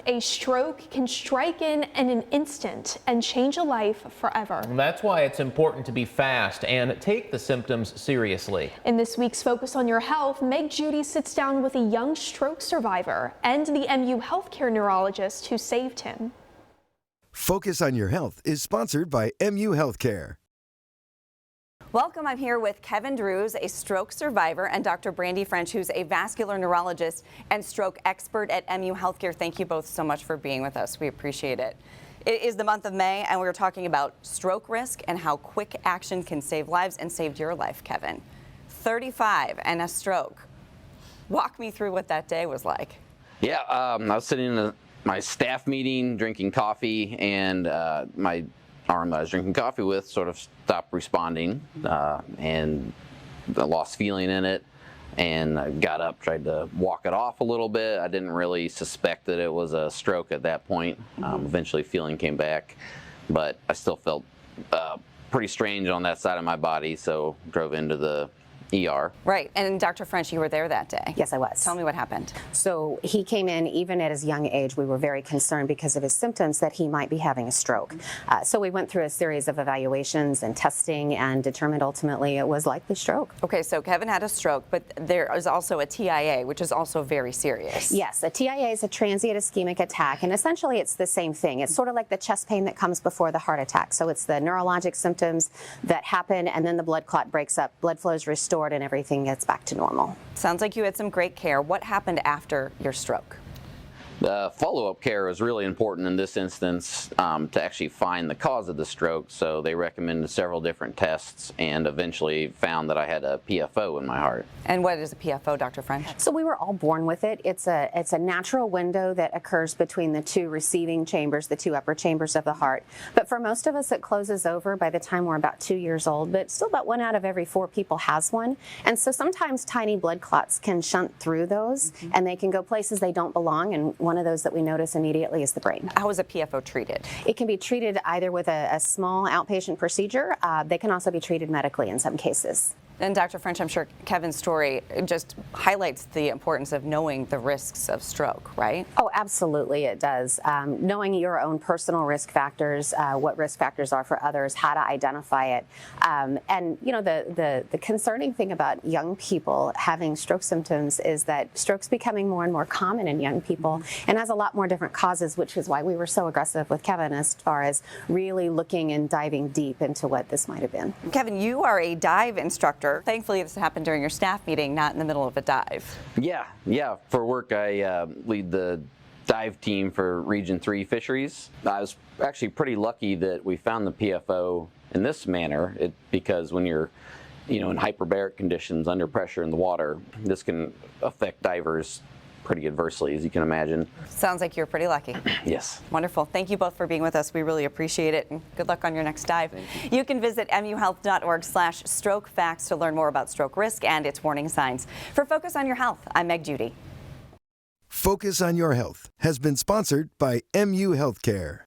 A stroke can strike in an instant and change a life forever. That's why it's important to be fast and take the symptoms seriously. In this week's Focus on Your Health, Meg Judy sits down with a young stroke survivor and the MU healthcare neurologist who saved him. Focus on Your Health is sponsored by MU Healthcare. Welcome, I'm here with Kevin Drews, a stroke survivor, and Dr. Brandy French, who's a vascular neurologist and stroke expert at MU Healthcare. Thank you both so much for being with us. We appreciate it. It is the month of May, and we were talking about stroke risk and how quick action can save lives, and saved your life, Kevin. 35 and a stroke. Walk me through what that day was like. Yeah, I was sitting in my staff meeting, drinking coffee, and my arm that I was drinking coffee with sort of stopped responding, and I lost feeling in it, and I got up, tried to walk it off a little bit. I didn't really suspect that it was a stroke at that point. Eventually feeling came back, but I still felt pretty strange on that side of my body, so drove into the ER. Right, and Dr. French, you were there that day. Yes, I was. Tell me what happened. So he came in, even at his young age, we were very concerned because of his symptoms that he might be having a stroke. So we went through a series of evaluations and testing and determined ultimately it was likely stroke. Okay, so Kevin had a stroke, but there is also a TIA, which is also very serious. Yes, a TIA is a transient ischemic attack, and essentially it's the same thing. It's sort of like the chest pain that comes before the heart attack. So it's the neurologic symptoms that happen, and then the blood clot breaks up, blood flow is restored, and everything gets back to normal. Sounds like you had some great care. What happened after your stroke? The follow-up care is really important in this instance to actually find the cause of the stroke. So they recommended several different tests and eventually found that I had a PFO in my heart. And what is a PFO, Dr. French? So we were all born with it. It's a natural window that occurs between the two receiving chambers, the two upper chambers of the heart. But for most of us, it closes over by the time we're about 2 years old. But still, about 1 out of every 4 people has one. And so sometimes tiny blood clots can shunt through those, and they can go places they don't belong. And one of those that we notice immediately is the brain. How is a PFO treated? It can be treated either with a small outpatient procedure. They can also be treated medically in some cases. And Dr. French, I'm sure Kevin's story just highlights the importance of knowing the risks of stroke, right? Oh, absolutely it does. Knowing your own personal risk factors, what risk factors are for others, how to identify it. And you know, the concerning thing about young people having stroke symptoms is that stroke's becoming more and more common in young people and has a lot more different causes, which is why we were so aggressive with Kevin as far as really looking and diving deep into what this might have been. Kevin, you are a dive instructor. Thankfully, this happened during your staff meeting, not in the middle of a dive. Yeah. For work, I lead the dive team for Region 3 fisheries. I was actually pretty lucky that we found the PFO in this manner, because when you're in hyperbaric conditions, under pressure in the water, this can affect divers pretty adversely, as you can imagine. Sounds like you're pretty lucky. Yes. Wonderful. Thank you both for being with us. We really appreciate it, and good luck on your next dive. You can visit muhealth.org/stroke facts to learn more about stroke risk and its warning signs. For Focus on Your Health, I'm Meg Judy. Focus on Your Health has been sponsored by MU Healthcare.